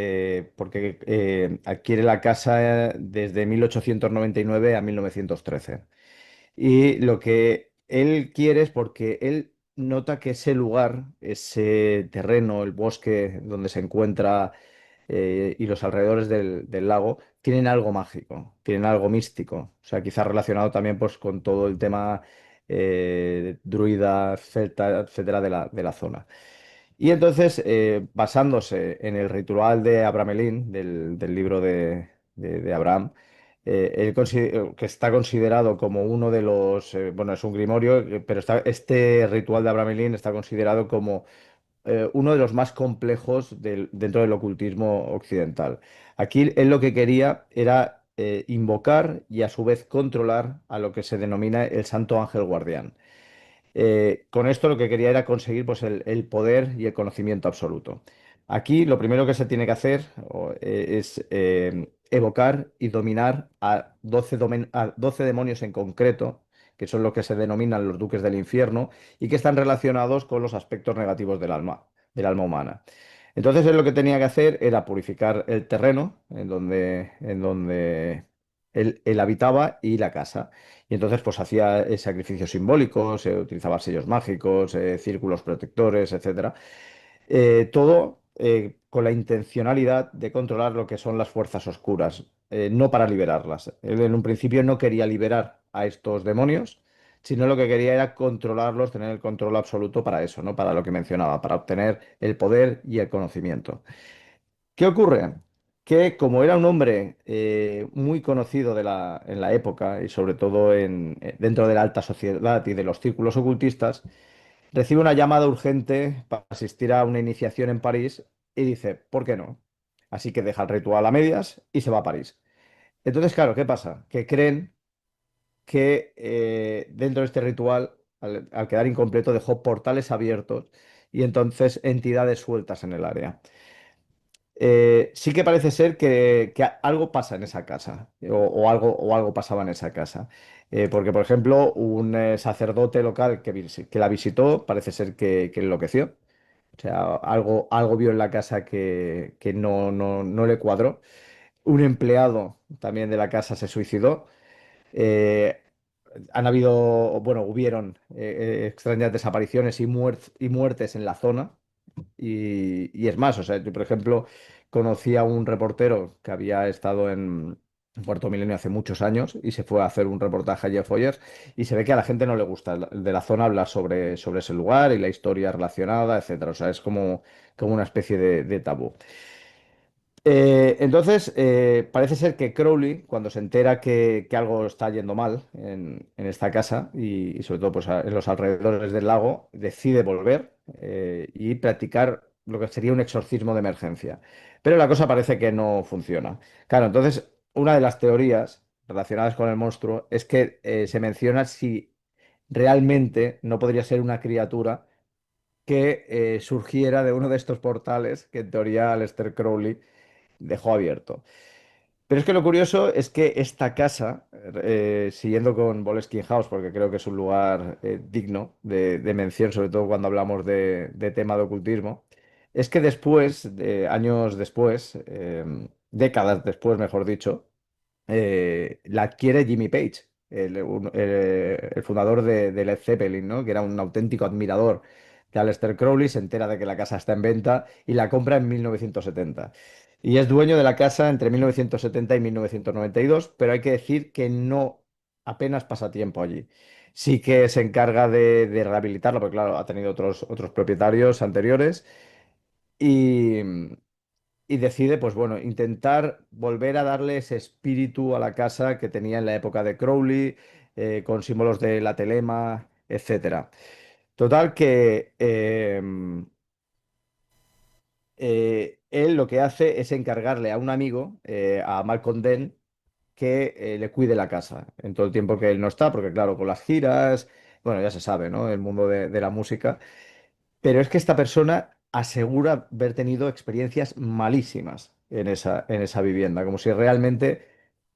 porque adquiere la casa desde 1899 a 1913. Y lo que él quiere es porque él nota que ese lugar, ese terreno, el bosque donde se encuentra y los alrededores del lago tienen algo mágico, tienen algo místico. O sea, quizás relacionado también pues, con todo el tema druida, celta, etcétera, de la zona. Y entonces, basándose en el ritual de Abramelín, del libro de Abraham, que está considerado como uno de los, bueno, es un grimorio, pero este ritual de Abramelín está considerado como uno de los más complejos dentro del ocultismo occidental. Aquí él lo que quería era invocar y a su vez controlar a lo que se denomina el Santo Ángel Guardián. Con esto lo que quería era conseguir pues, el poder y el conocimiento absoluto. Aquí lo primero que se tiene que hacer es evocar y dominar a 12 demonios en concreto, que son lo que se denominan los duques del infierno y que están relacionados con los aspectos negativos del alma humana. Entonces él lo que tenía que hacer era purificar el terreno en donde él habitaba y la casa. Y entonces pues hacía sacrificios simbólicos, utilizaba sellos mágicos, círculos protectores, etcétera. Todo con la intencionalidad de controlar lo que son las fuerzas oscuras, no para liberarlas. Él en un principio no quería liberar a estos demonios, sino lo que quería era controlarlos, tener el control absoluto para eso, ¿no? Para lo que mencionaba, para obtener el poder y el conocimiento. ¿Qué ocurre? Que como era un hombre muy conocido en la época y sobre todo dentro de la alta sociedad y de los círculos ocultistas, recibe una llamada urgente para asistir a una iniciación en París y dice, ¿por qué no? Así que deja el ritual a medias y se va a París. Entonces, claro, ¿qué pasa? Que creen que dentro de este ritual, al quedar incompleto, dejó portales abiertos y entonces entidades sueltas en el área. Sí que parece ser que algo pasa en esa casa, o algo pasaba en esa casa. Porque, por ejemplo, un sacerdote local que la visitó parece ser que enloqueció. O sea, algo vio en la casa que no le cuadró. Un empleado también de la casa se suicidó. Eh, hubieron extrañas desapariciones y muertes en la zona. Y es más, o sea, yo por ejemplo conocí a un reportero que había estado en Puerto Milenio hace muchos años y se fue a hacer un reportaje a Jeff Foyers y se ve que a la gente no le gusta de la zona hablar sobre ese lugar y la historia relacionada, etcétera. O sea, es como una especie de tabú. Entonces, parece ser que Crowley, cuando se entera que algo está yendo mal en esta casa y sobre todo pues, en los alrededores del lago, decide volver y practicar lo que sería un exorcismo de emergencia. Pero la cosa parece que no funciona. Claro, entonces, una de las teorías relacionadas con el monstruo es que se menciona si realmente no podría ser una criatura que surgiera de uno de estos portales que en teoría Aleister Crowley dejó abierto. Pero es que lo curioso es que esta casa, siguiendo con Boleskine House, porque creo que es un lugar digno de mención, sobre todo cuando hablamos de tema de ocultismo, es que después, años después, décadas después, mejor dicho, la adquiere Jimmy Page, el fundador de Led Zeppelin, ¿no? Que era un auténtico admirador de Aleister Crowley, se entera de que la casa está en venta y la compra en 1970. Y es dueño de la casa entre 1970 y 1992, pero hay que decir que no apenas pasa tiempo allí. Sí que se encarga de rehabilitarlo, porque claro, ha tenido otros propietarios anteriores y, y decide, pues bueno, intentar volver a darle ese espíritu a la casa que tenía en la época de Crowley, con símbolos de la telema, etcétera. Total que él lo que hace es encargarle a un amigo, a Malcolm Dent, que le cuide la casa en todo el tiempo que él no está, porque claro, con las giras, bueno, ya se sabe, ¿no? El mundo de la música. Pero es que esta persona asegura haber tenido experiencias malísimas en esa vivienda, como si realmente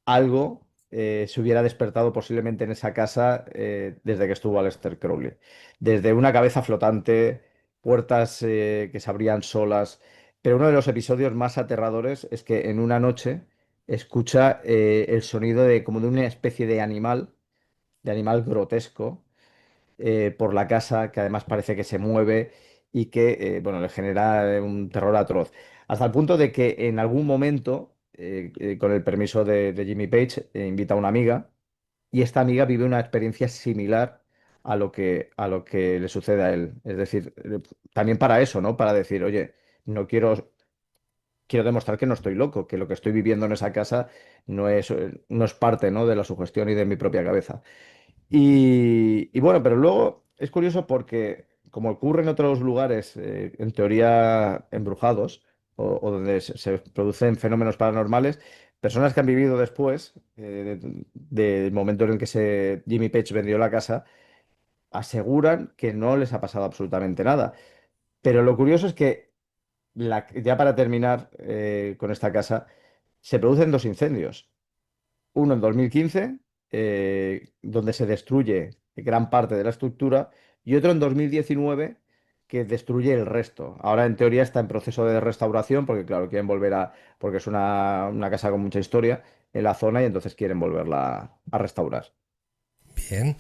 algo se hubiera despertado posiblemente en esa casa desde que estuvo Aleister Crowley. Desde una cabeza flotante, puertas que se abrían solas. Pero uno de los episodios más aterradores es que en una noche escucha el sonido como de una especie de animal grotesco por la casa, que además parece que se mueve y que, bueno, le genera un terror atroz. Hasta el punto de que en algún momento, con el permiso de Jimmy Page, invita a una amiga y esta amiga vive una experiencia similar a lo que le sucede a él. Es decir, también para eso, ¿no? Para decir, oye, no quiero demostrar que no estoy loco, que lo que estoy viviendo en esa casa no es parte, ¿no? de la sugestión y de mi propia cabeza. Y bueno, pero luego es curioso porque, como ocurre en otros lugares, en teoría embrujados, o donde se producen fenómenos paranormales, personas que han vivido después del momento en el que Jimmy Page vendió la casa, aseguran que no les ha pasado absolutamente nada. Pero lo curioso es que, ya para terminar con esta casa, se producen dos incendios. Uno en 2015, donde se destruye gran parte de la estructura, y otro en 2019, que destruye el resto. Ahora, en teoría, está en proceso de restauración, porque, claro, quieren porque es una casa con mucha historia en la zona, y entonces quieren volverla a restaurar. Bien.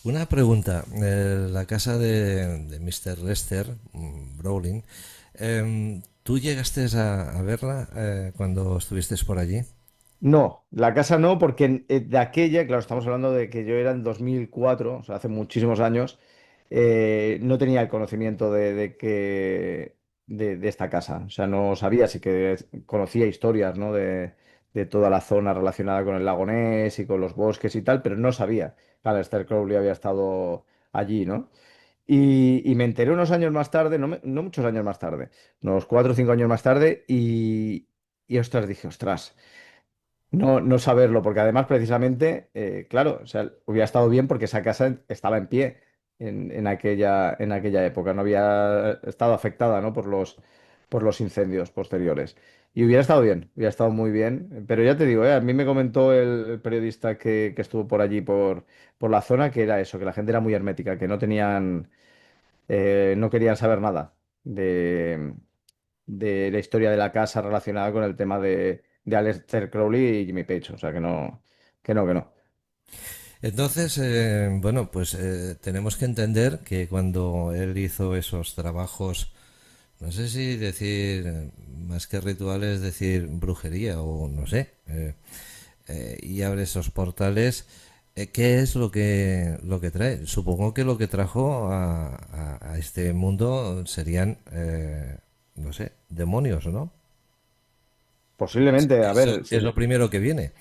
Una pregunta. La casa de Mr. Lester Browling, ¿tú llegaste a verla cuando estuviste por allí? No, la casa no, porque de aquella, claro, estamos hablando de que yo era en 2004, o sea, hace muchísimos años, no tenía el conocimiento de esta casa. O sea, no sabía, sí que conocía historias, ¿no? de toda la zona relacionada con el lago Ness y con los bosques y tal, pero no sabía que Aleister Crowley había estado allí, ¿no? Y me enteré unos años más tarde, no muchos años más tarde, unos 4 o 5 años más tarde, y ostras, dije, ostras. No saberlo, porque además precisamente, claro, o sea, hubiera estado bien porque esa casa estaba en pie en aquella época, no había estado afectada, ¿no? por los incendios posteriores. Y hubiera estado muy bien, pero ya te digo, a mí me comentó el periodista que estuvo por allí, por la zona, que era eso, que la gente era muy hermética, que no querían saber nada de la historia de la casa relacionada con el tema de Aleister Crowley y Jimmy Page. O sea, que no, que no, que no. Entonces, bueno, pues tenemos que entender que cuando él hizo esos trabajos, no sé si decir más que rituales, decir brujería o no sé, y abre esos portales, ¿qué es lo que trae? Supongo que lo que trajo a este mundo serían, no sé, demonios, ¿no? Posiblemente, a Eso ver, es lo primero que viene.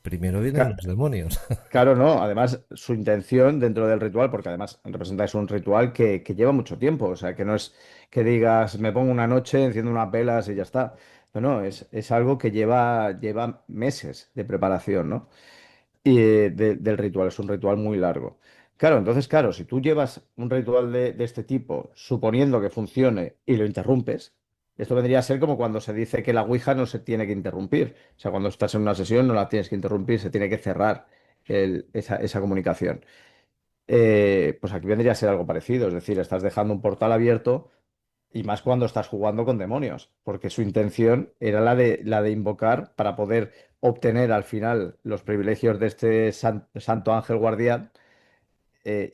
Primero vienen ca- los demonios. claro, no. Además, su intención dentro del ritual, porque además representa es un ritual que lleva mucho tiempo. O sea, que no es que digas, me pongo una noche, enciendo unas velas y ya está. No, no, es algo que lleva meses de preparación, ¿no? Del ritual. Es un ritual muy largo. Claro, entonces, claro, si tú llevas un ritual de este tipo, suponiendo que funcione y lo interrumpes, esto vendría a ser como cuando se dice que la Ouija no se tiene que interrumpir. O sea, cuando estás en una sesión no la tienes que interrumpir, se tiene que cerrar esa comunicación. Pues aquí vendría a ser algo parecido, es decir, estás dejando un portal abierto y más cuando estás jugando con demonios, porque su intención era la de invocar para poder obtener al final los privilegios de este santo ángel guardián,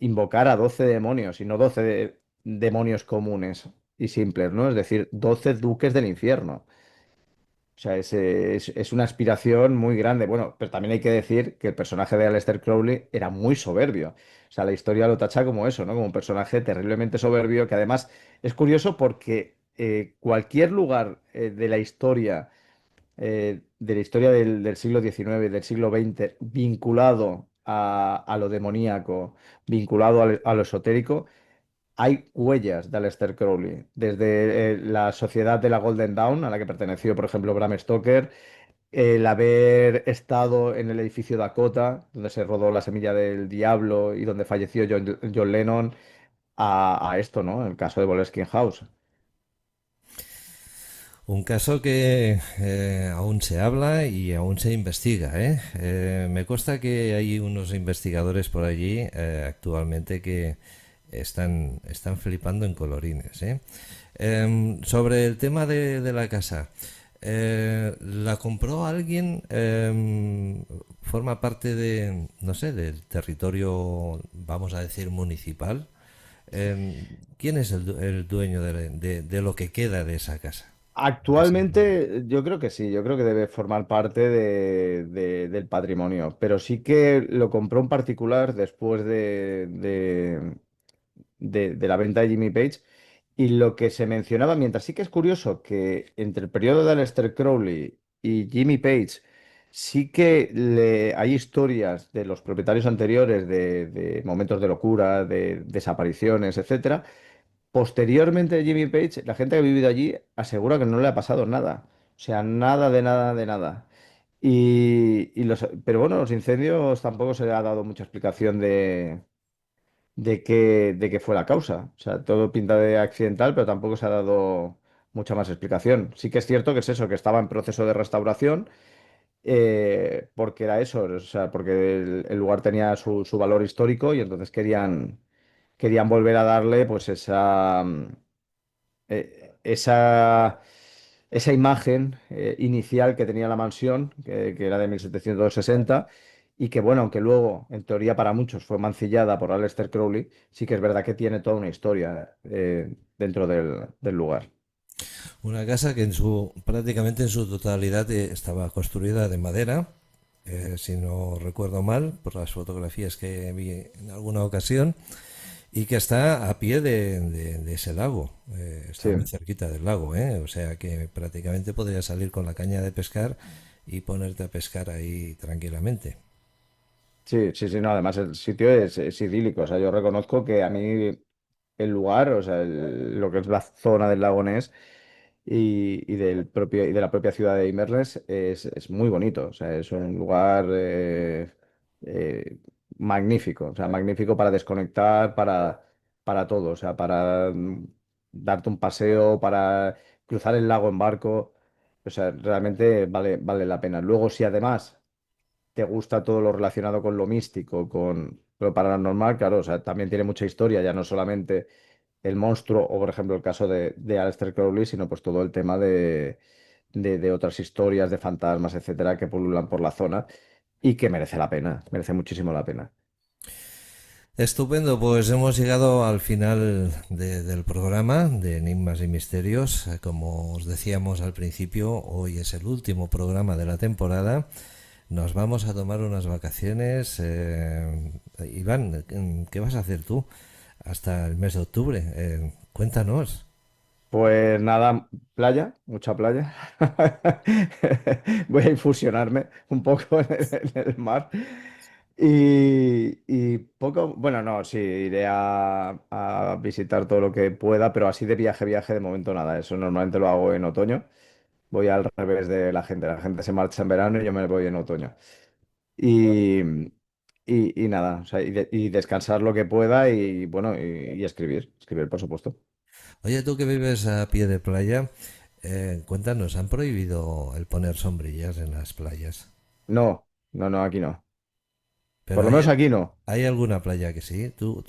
invocar a 12 demonios y no 12 demonios comunes y simples, ¿no? Es decir, 12 duques del infierno. O sea, es una aspiración muy grande. Bueno, pero también hay que decir que el personaje de Aleister Crowley era muy soberbio. O sea, la historia lo tacha como eso, ¿no? Como un personaje terriblemente soberbio, que además es curioso porque cualquier lugar de la historia del siglo XIX, del siglo XX, vinculado a lo demoníaco, vinculado a lo esotérico, hay huellas de Aleister Crowley, desde la sociedad de la Golden Dawn, a la que perteneció, por ejemplo, Bram Stoker, el haber estado en el edificio Dakota, donde se rodó La Semilla del Diablo y donde falleció John Lennon, a esto, ¿no? El caso de Boleskine House. Un caso que aún se habla y aún se investiga, ¿eh? Me consta que hay unos investigadores por allí actualmente que están flipando en colorines, ¿eh? Sobre el tema de la casa, La compró alguien, forma parte de, no sé, del territorio, vamos a decir, municipal. ¿Quién es el dueño de lo que queda de esa casa? Actualmente yo creo que sí, yo creo que debe formar parte del patrimonio, pero sí que lo compró un particular después de la venta de Jimmy Page. Y lo que se mencionaba, mientras sí que es curioso que entre el periodo de Aleister Crowley y Jimmy Page sí que hay historias de los propietarios anteriores de momentos de locura, de desapariciones, etcétera. Posteriormente de Jimmy Page, la gente que ha vivido allí asegura que no le ha pasado nada. O sea, nada de nada de nada. Pero bueno, los incendios tampoco se le ha dado mucha explicación de qué fue la causa. O sea, todo pinta de accidental, pero tampoco se ha dado mucha más explicación. Sí que es cierto que es eso, que estaba en proceso de restauración, porque era eso, o sea, porque el lugar tenía su valor histórico y entonces querían volver a darle pues esa imagen inicial que tenía la mansión, que era de 1760, y que, bueno, aunque luego, en teoría para muchos, fue mancillada por Aleister Crowley, sí que es verdad que tiene toda una historia dentro del lugar. Una casa que prácticamente en su totalidad estaba construida de madera, si no recuerdo mal, por las fotografías que vi en alguna ocasión, y que está a pie de ese lago, está Sí. muy cerquita del lago, o sea que prácticamente podrías salir con la caña de pescar y ponerte a pescar ahí tranquilamente. Sí, sí, sí, no, además el sitio es idílico, o sea, yo reconozco que a mí el lugar, o sea, lo que es la zona del lago Ness y de la propia ciudad de Inverness es muy bonito, o sea, es un lugar eh, magnífico, o sea, magnífico para desconectar, para todo, o sea, para darte un paseo, para cruzar el lago en barco, o sea, realmente vale la pena. Luego, si además te gusta todo lo relacionado con lo místico, con lo paranormal, claro, o sea, también tiene mucha historia, ya no solamente el monstruo o, por ejemplo, el caso de Aleister Crowley, sino pues todo el tema de otras historias, de fantasmas, etcétera, que pululan por la zona y que merece la pena, merece muchísimo la pena. Estupendo, pues hemos llegado al final del programa de Enigmas y Misterios. Como os decíamos al principio, hoy es el último programa de la temporada. Nos vamos a tomar unas vacaciones. Iván, ¿qué vas a hacer tú hasta el mes de octubre? Cuéntanos. Pues nada, playa, mucha playa. Voy a infusionarme un poco en el mar. Y poco, bueno, no, sí, iré a visitar todo lo que pueda, pero así de viaje, de momento nada. Eso normalmente lo hago en otoño. Voy al revés de la gente. La gente se marcha en verano y yo me voy en otoño. Y, y nada, o sea, y descansar lo que pueda y bueno, y escribir, por supuesto. Oye, tú que vives a pie de playa, cuéntanos, ¿han prohibido el poner sombrillas en las playas? No, no, no, aquí no. Pero Por lo menos aquí no. hay alguna playa que sí. ¿Tú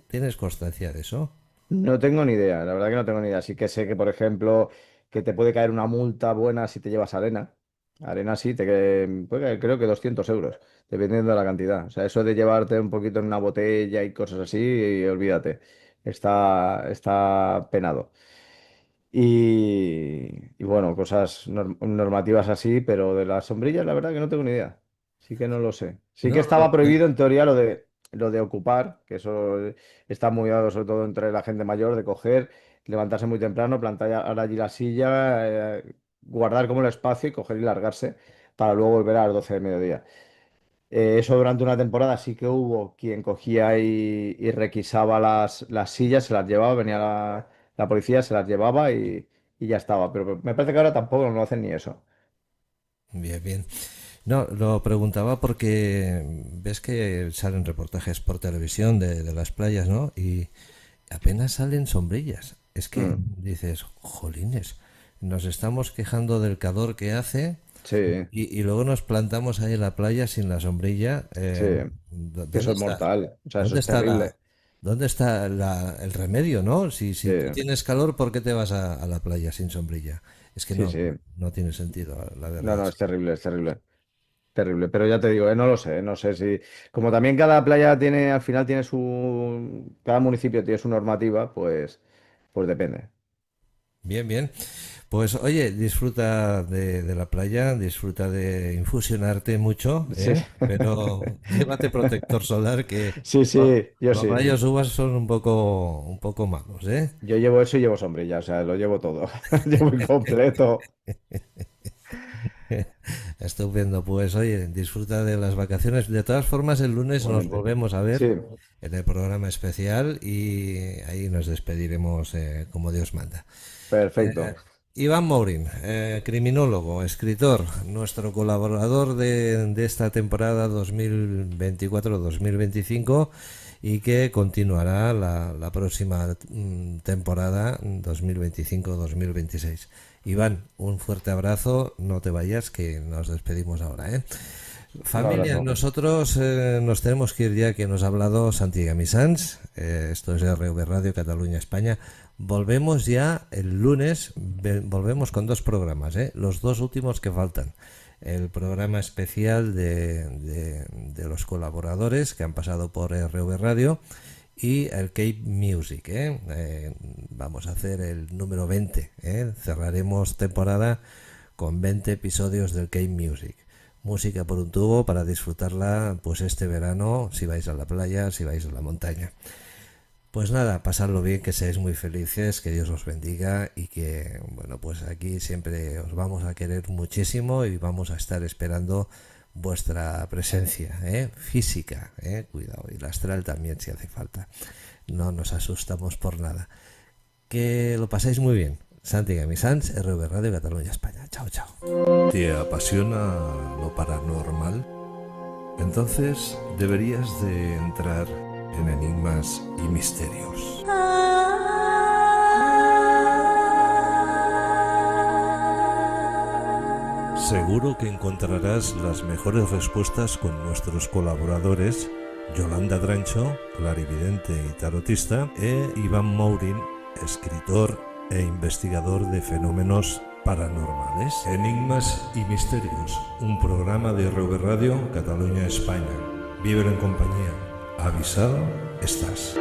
tienes constancia de eso? No tengo ni idea, la verdad que no tengo ni idea. Sí que sé que, por ejemplo, que te puede caer una multa buena si te llevas arena. Arena sí, puede caer, creo que 200 euros, dependiendo de la cantidad. O sea, eso de llevarte un poquito en una botella y cosas así, y olvídate. Está penado. Y bueno, cosas normativas así, pero de las sombrillas, la verdad que no tengo ni idea. Sí que no lo sé. Sí que No, estaba prohibido en teoría lo de ocupar, que eso está muy dado sobre todo entre la gente mayor, de coger, levantarse muy temprano, plantar allí la silla, guardar como el espacio y coger y largarse para luego volver a las 12 del mediodía. Eso durante una temporada sí que hubo quien cogía y requisaba las sillas, se las llevaba, venía la policía, se las llevaba y ya estaba. Pero me parece que ahora tampoco no hacen ni eso. bien, bien. No, lo preguntaba porque ves que salen reportajes por televisión de las playas, ¿no? Y apenas salen sombrillas. Es que Mm, dices, jolines, nos estamos quejando del calor que hace sí, y luego nos plantamos ahí en la playa sin la sombrilla. sí, que eso ¿Dónde es está? mortal. O sea, eso ¿Dónde es está terrible. el remedio, ¿no? Si Sí, tú tienes calor, ¿por qué te vas a la playa sin sombrilla? Es que Sí, no, sí. no tiene sentido, la No, verdad. no, es terrible, es terrible. Terrible, pero ya te digo, no lo sé, no sé si. Como también cada playa tiene, al final tiene su. Cada municipio tiene su normativa, pues depende. Bien, bien. Pues oye, disfruta de la playa, disfruta de infusionarte mucho, Sí, ¿eh? Pero llévate protector solar que sí, sí, yo los sí. rayos UVA son un poco malos, ¿eh? Yo llevo eso y llevo sombrilla, o sea, lo llevo todo. Llevo incompleto. Estupendo, pues oye, disfruta de las vacaciones. De todas formas, el lunes nos Igualmente. volvemos a Sí, ver en el programa especial y ahí nos despediremos como Dios manda. perfecto. Iván Mourín, criminólogo, escritor, nuestro colaborador de esta temporada 2024-2025 y que continuará la próxima temporada 2025-2026. Iván, un fuerte abrazo, no te vayas, que nos despedimos ahora, ¿eh? Un Familia, abrazo. nosotros nos tenemos que ir ya, que nos ha hablado Santi Gamisans, esto es RV Radio Cataluña España. Volvemos ya el lunes, volvemos con dos programas, los dos últimos que faltan. El programa especial de los colaboradores que han pasado por RV Radio y el Cape Music. Vamos a hacer el número 20. Cerraremos temporada con 20 episodios del Cape Music. Música por un tubo para disfrutarla pues este verano, si vais a la playa, si vais a la montaña. Pues nada, pasadlo bien, que seáis muy felices, que Dios os bendiga y que, bueno, pues aquí siempre os vamos a querer muchísimo y vamos a estar esperando vuestra presencia, física, cuidado, y la astral también si hace falta. No nos asustamos por nada. Que lo pasáis muy bien. Santi Gamisans, RV Radio Cataluña España. Chao, chao. ¿Te apasiona lo paranormal? Entonces deberías de entrar en Enigmas y Misterios. Seguro que encontrarás las mejores respuestas con nuestros colaboradores Yolanda Drancho, clarividente y tarotista, e Iván Mourín, escritor e investigador de fenómenos paranormales. Enigmas y Misterios, un programa de RV Radio Cataluña España. Vívelo en compañía. Avisado estás.